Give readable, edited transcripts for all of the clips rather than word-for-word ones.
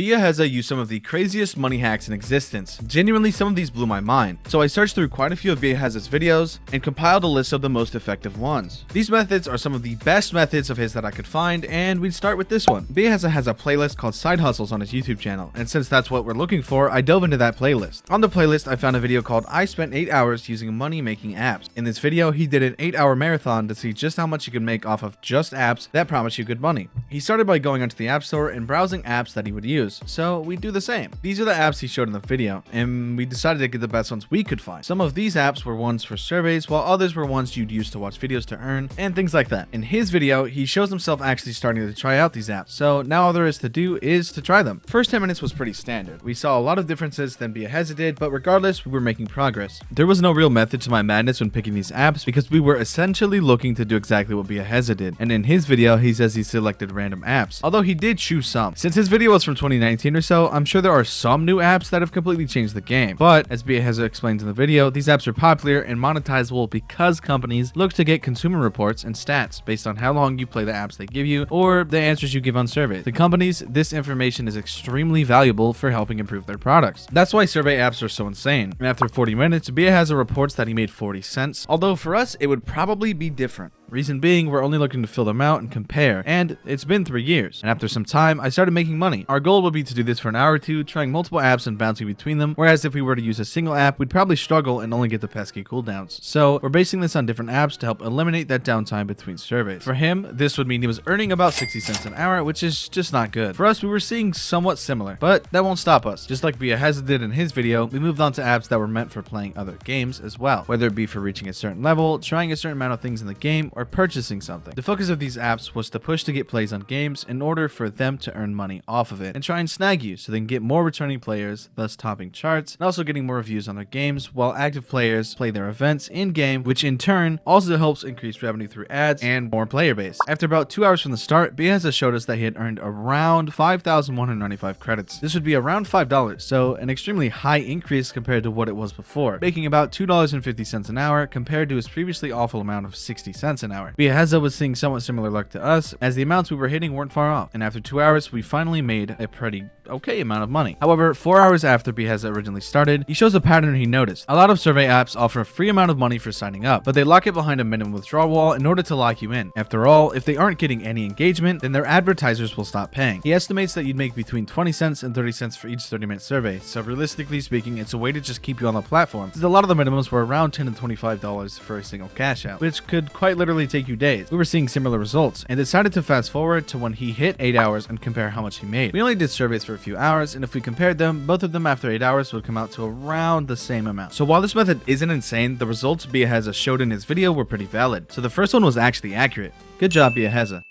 Biaheza used some of the craziest money hacks in existence. Genuinely, some of these blew my mind. So I searched through quite a few of Biaheza's videos and compiled a list of the most effective ones. These methods are some of the best methods of his that I could find, and we'd start with this one. Biaheza has a playlist called Side Hustles on his YouTube channel, and since that's what we're looking for, I dove into that playlist. On the playlist, I found a video called I Spent 8 Hours Using Money-Making Apps. In this video, he did an 8-hour marathon to see just how much you could make off of just apps that promise you good money. He started by going onto the App Store and browsing apps that he would use. So we do the same. These are the apps he showed in the video, and we decided to get the best ones we could find. Some of these apps were ones for surveys, while others were ones you'd use to watch videos to earn, and things like that. In his video, he shows himself actually starting to try out these apps, so now all there is to do is to try them. First 10 minutes was pretty standard. We saw a lot of differences than Biaheza did, but regardless, we were making progress. There was no real method to my madness when picking these apps because we were essentially looking to do exactly what Biaheza did, and in his video, he says he selected random apps, although he did choose some. Since his video was from 2019 or so, I'm sure there are some new apps that have completely changed the game. But as Biaheza explains in the video, these apps are popular and monetizable because companies look to get consumer reports and stats based on how long you play the apps they give you or the answers you give on surveys. To companies, this information is extremely valuable for helping improve their products. That's why survey apps are so insane. And after 40 minutes, Biaheza reports that he made 40 cents, although for us, it would probably be different. Reason being, we're only looking to fill them out and compare, and it's been 3 years. And after some time, I started making money. Our goal would be to do this for an hour or two, trying multiple apps and bouncing between them, whereas if we were to use a single app, we'd probably struggle and only get the pesky cooldowns. So we're basing this on different apps to help eliminate that downtime between surveys. For him, this would mean he was earning about 60 cents an hour, which is just not good. For us, we were seeing somewhat similar, but that won't stop us. Just like Biaheza did in his video, we moved on to apps that were meant for playing other games as well, whether it be for reaching a certain level, trying a certain amount of things in the game, or purchasing something. The focus of these apps was to push to get plays on games in order for them to earn money off of it and try and snag you so they can get more returning players, thus topping charts and also getting more reviews on their games, while active players play their events in-game, which in turn also helps increase revenue through ads and more player base. After about 2 hours from the start, Biaheza showed us that he had earned around 5,195 credits. This would be around $5, so an extremely high increase compared to what it was before, making about $2.50 an hour compared to his previously awful amount of 60 cents an hour. Biaheza was seeing somewhat similar luck to us, as the amounts we were hitting weren't far off, and after 2 hours, we finally made a pretty okay amount of money. However, 4 hours after Biaheza originally started, he shows a pattern he noticed. A lot of survey apps offer a free amount of money for signing up, but they lock it behind a minimum withdrawal wall in order to lock you in. After all, if they aren't getting any engagement, then their advertisers will stop paying. He estimates that you'd make between 20 cents and 30 cents for each 30-minute survey, so realistically speaking, it's a way to just keep you on the platform, since a lot of the minimums were around $10 to $25 for a single cash out, which could quite literally take you days. We were seeing similar results and decided to fast forward to when he hit 8 hours and compare how much he made. We only did surveys for a few hours, and if we compared them, both of them after 8 hours would come out to around the same amount. So while this method isn't insane, the results Biaheza showed in his video were pretty valid. So the first one was actually accurate. Good job, Biaheza.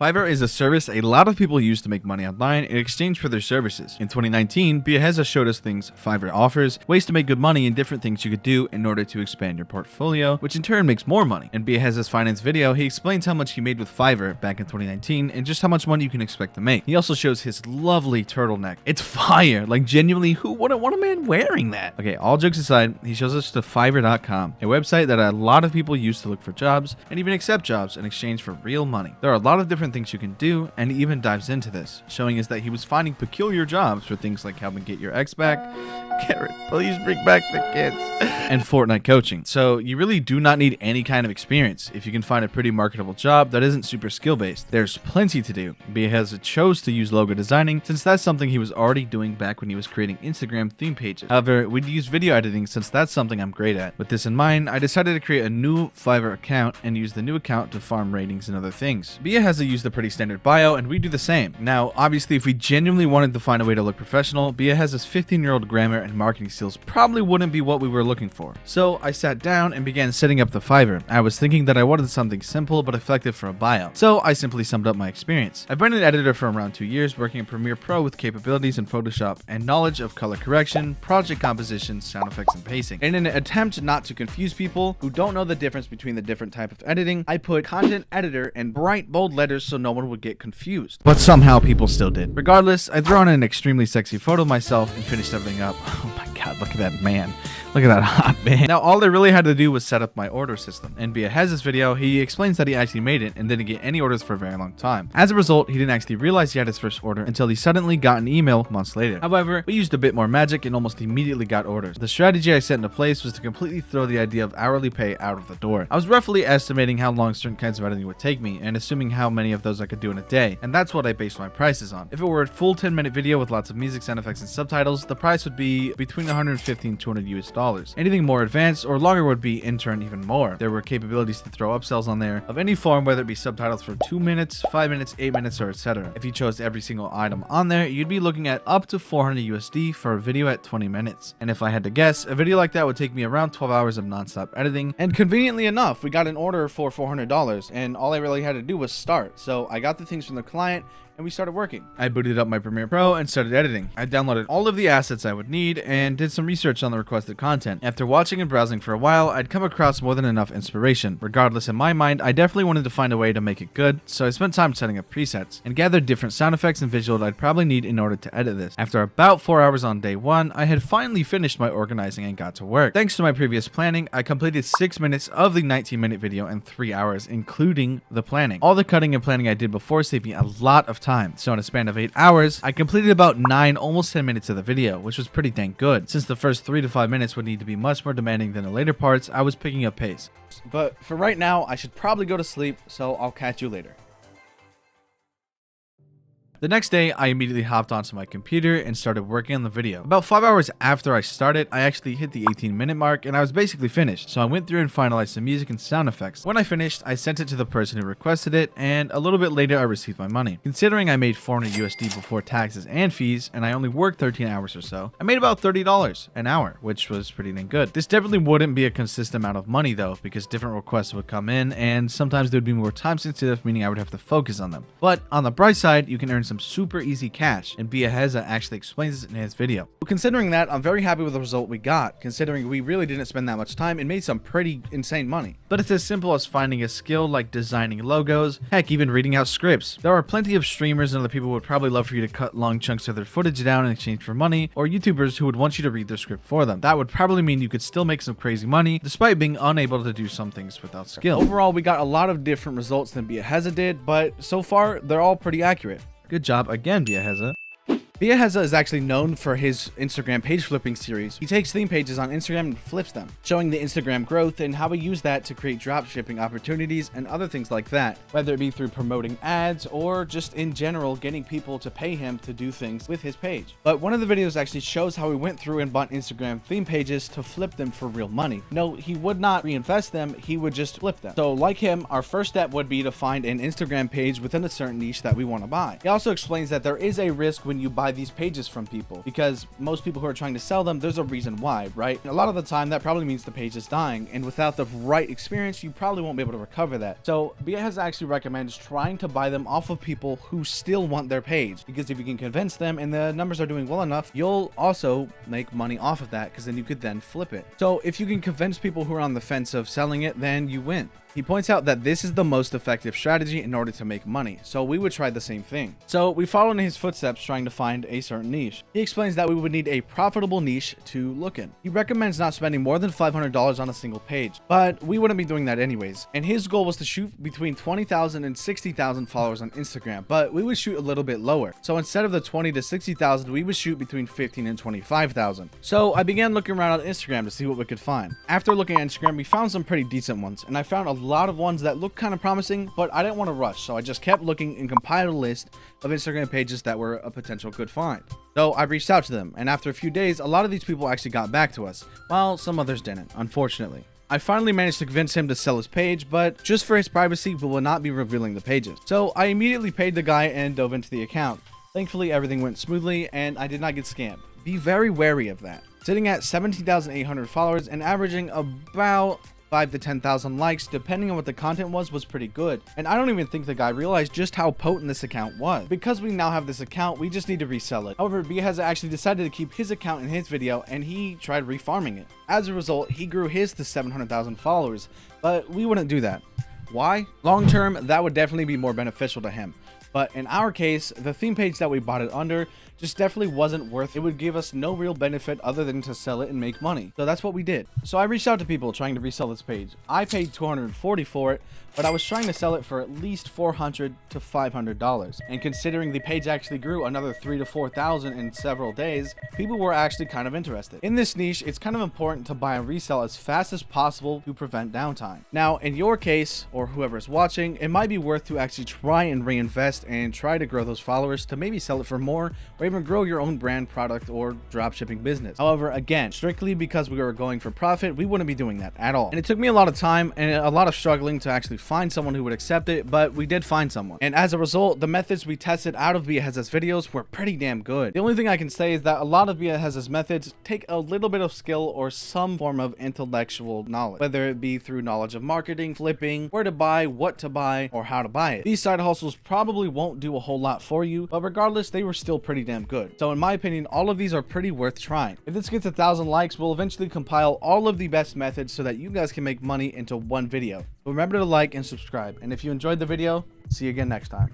Fiverr is a service a lot of people use to make money online in exchange for their services. In 2019, Biaheza showed us things Fiverr offers, ways to make good money, and different things you could do in order to expand your portfolio, which in turn makes more money. In Biaheza's finance video, he explains how much he made with Fiverr back in 2019 and just how much money you can expect to make. He also shows his lovely turtleneck. It's fire! Like genuinely, who wouldn't want a man wearing that? Okay, all jokes aside, he shows us to Fiverr.com, a website that a lot of people use to look for jobs and even accept jobs in exchange for real money. There are a lot of different things you can do, and he even dives into this, showing us that he was finding peculiar jobs for things like helping get your ex back, Garrett, please bring back the kids, and Fortnite coaching. So you really do not need any kind of experience if you can find a pretty marketable job that isn't super skill based. There's plenty to do. Biaheza chose to use logo designing since that's something he was already doing back when he was creating Instagram theme pages. However, we'd use video editing since that's something I'm great at. With this in mind, I decided to create a new Fiverr account and use the new account to farm ratings and other things. Biaheza used a pretty standard bio, and we do the same. Now, obviously, if we genuinely wanted to find a way to look professional, Biaheza's 15-year-old grammar and marketing skills probably wouldn't be what we were looking for. So I sat down and began setting up the Fiverr. I was thinking that I wanted something simple but effective for a bio, so I simply summed up my experience. I've been an editor for around 2 years, working in Premiere Pro with capabilities in Photoshop and knowledge of color correction, project composition, sound effects, and pacing. In an attempt not to confuse people who don't know the difference between the different type of editing, I put content editor in bright bold letters so no one would get confused. But somehow people still did. Regardless, I threw on an extremely sexy photo of myself and finished everything up. Oh my god, look at that man. Look at that hot man. Now, all I really had to do was set up my order system. In Biaheza's video, he explains that he actually made it and didn't get any orders for a very long time. As a result, he didn't actually realize he had his first order until he suddenly got an email months later. However, we used a bit more magic and almost immediately got orders. The strategy I set into place was to completely throw the idea of hourly pay out of the door. I was roughly estimating how long certain kinds of editing would take me and assuming how many of those I could do in a day, and that's what I based my prices on. If it were a full 10-minute video with lots of music, sound effects, and subtitles, the price would be between $150 and $200 US. Anything more advanced or longer would be in turn even more. There were capabilities to throw upsells on there of any form, whether it be subtitles for 2 minutes, 5 minutes, 8 minutes, or etc. If you chose every single item on there, you'd be looking at up to $400 USD for a video at 20 minutes. And if I had to guess, a video like that would take me around 12 hours of non-stop editing. And conveniently enough, we got an order for $400 and all I really had to do was start. So I got the things from the client and we started working. I booted up my Premiere Pro and started editing. I downloaded all of the assets I would need and did some research on the requested content. After watching and browsing for a while, I'd come across more than enough inspiration. Regardless, in my mind, I definitely wanted to find a way to make it good, so I spent time setting up presets and gathered different sound effects and visuals I'd probably need in order to edit this. After about 4 hours on day 1, I had finally finished my organizing and got to work. Thanks to my previous planning, I completed 6 minutes of the 19-minute video in 3 hours, including the planning. All the cutting and planning I did before saved me a lot of time, so in a span of 8 hours, I completed about 9, almost 10 minutes of the video, which was pretty dang good. Since the first 3 to 5 minutes would need to be much more demanding than the later parts, I was picking up pace. But for right now, I should probably go to sleep, so I'll catch you later. The next day, I immediately hopped onto my computer and started working on the video. About 5 hours after I started, I actually hit the 18-minute mark and I was basically finished. So I went through and finalized the music and sound effects. When I finished, I sent it to the person who requested it, and a little bit later, I received my money. Considering I made $400 USD before taxes and fees, and I only worked 13 hours or so, I made about $30 an hour, which was pretty dang good. This definitely wouldn't be a consistent amount of money though, because different requests would come in, and sometimes they would be more time sensitive, meaning I would have to focus on them. But on the bright side, you can earn some super easy cash, and Biaheza actually explains this in his video. Considering that, I'm very happy with the result we got, considering we really didn't spend that much time and made some pretty insane money. But it's as simple as finding a skill like designing logos, heck, even reading out scripts. There are plenty of streamers and other people who would probably love for you to cut long chunks of their footage down in exchange for money, or YouTubers who would want you to read their script for them. That would probably mean you could still make some crazy money, despite being unable to do some things without skill. Overall, we got a lot of different results than Biaheza did, but so far, they're all pretty accurate. Good job again, Biaheza. Biaheza is actually known for his Instagram page flipping series. He takes theme pages on Instagram and flips them, showing the Instagram growth and how he used that to create drop shipping opportunities and other things like that, whether it be through promoting ads or just in general getting people to pay him to do things with his page. But one of the videos actually shows how he went through and bought Instagram theme pages to flip them for real money. No, he would not reinvest them, he would just flip them. So like him, our first step would be to find an Instagram page within a certain niche that we want to buy. He also explains that there is a risk when you buy these pages from people, because most people who are trying to sell them, there's a reason why, right? And a lot of the time that probably means the page is dying, and without the right experience you probably won't be able to recover that. So Biaheza actually recommends trying to buy them off of people who still want their page, because if you can convince them and the numbers are doing well enough, you'll also make money off of that, because then you could then flip it. So if you can convince people who are on the fence of selling it, then you win. He points out that this is the most effective strategy in order to make money, so we would try the same thing. So we follow in his footsteps trying to find a certain niche. He explains that we would need a profitable niche to look in. He recommends not spending more than $500 on a single page, but we wouldn't be doing that anyways. And his goal was to shoot between 20,000 and 60,000 followers on Instagram, but we would shoot a little bit lower. So instead of the 20 to 60,000, we would shoot between 15 and 25,000. So I began looking around on Instagram to see what we could find. After looking at Instagram, we found some pretty decent ones, and I found a lot of ones that looked kind of promising, but I didn't want to rush, so I just kept looking and compiled a list of Instagram pages that were a potential good find. So I reached out to them, and after a few days, a lot of these people actually got back to us, while some others didn't, unfortunately. I finally managed to convince him to sell his page, but just for his privacy, we will not be revealing the pages. So I immediately paid the guy and dove into the account. Thankfully, everything went smoothly, and I did not get scammed. Be very wary of that. Sitting at 17,800 followers and averaging about 5 to 10,000 likes, depending on what the content was pretty good. And I don't even think the guy realized just how potent this account was. Because we now have this account, we just need to resell it. However, Biaheza actually decided to keep his account in his video, and he tried refarming it. As a result, he grew his to 700,000 followers, but we wouldn't do that. Why? Long term, that would definitely be more beneficial to him. But in our case, the theme page that we bought it under just definitely wasn't worth it. It would give us no real benefit other than to sell it and make money. So that's what we did. So I reached out to people trying to resell this page. I paid $240 for it, but I was trying to sell it for at least $400 to $500. And considering the page actually grew another 3,000 to 4,000 in several days, people were actually kind of interested. In this niche, it's kind of important to buy and resell as fast as possible to prevent downtime. Now, in your case, or whoever is watching, it might be worth to actually try and reinvest and try to grow those followers to maybe sell it for more, or even grow your own brand, product, or dropshipping business. However, again, strictly because we were going for profit, we wouldn't be doing that at all. And it took me a lot of time and a lot of struggling to actually find someone who would accept it, but we did find someone. And as a result, the methods we tested out of Biaheza's videos were pretty damn good. The only thing I can say is that a lot of Biaheza's methods take a little bit of skill or some form of intellectual knowledge, whether it be through knowledge of marketing, flipping, where to buy, what to buy, or how to buy it. These side hustles probably won't do a whole lot for you, but regardless, they were still pretty damn good. So in my opinion, all of these are pretty worth trying. If this gets 1,000 likes, we'll eventually compile all of the best methods so that you guys can make money into one video. Remember to like and subscribe, and if you enjoyed the video, see you again next time.